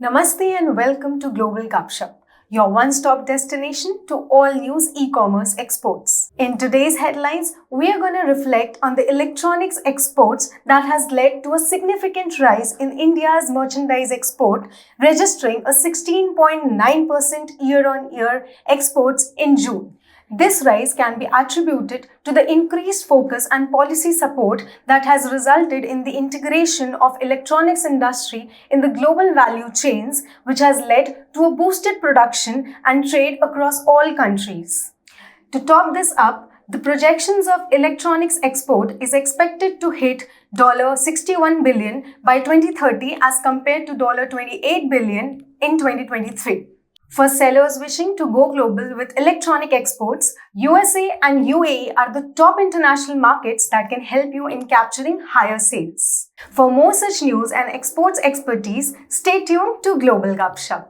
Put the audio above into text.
Namaste and welcome to Global GupShup, your one-stop destination to all news e-commerce exports. In today's headlines, we are going to reflect on the electronics exports that has led to a significant rise in India's merchandise export, registering a 16.9% year-on-year exports in June. This rise can be attributed to the increased focus and policy support that has resulted in the integration of electronics industry in the global value chains, which has led to a boosted production and trade across all countries. To top this up, the projections of electronics export is expected to hit $61 billion by 2030 as compared to $28 billion in 2023. For sellers wishing to go global with electronic exports, USA and UAE are the top international markets that can help you in capturing higher sales. For more such news and exports expertise, stay tuned to Global GupShup.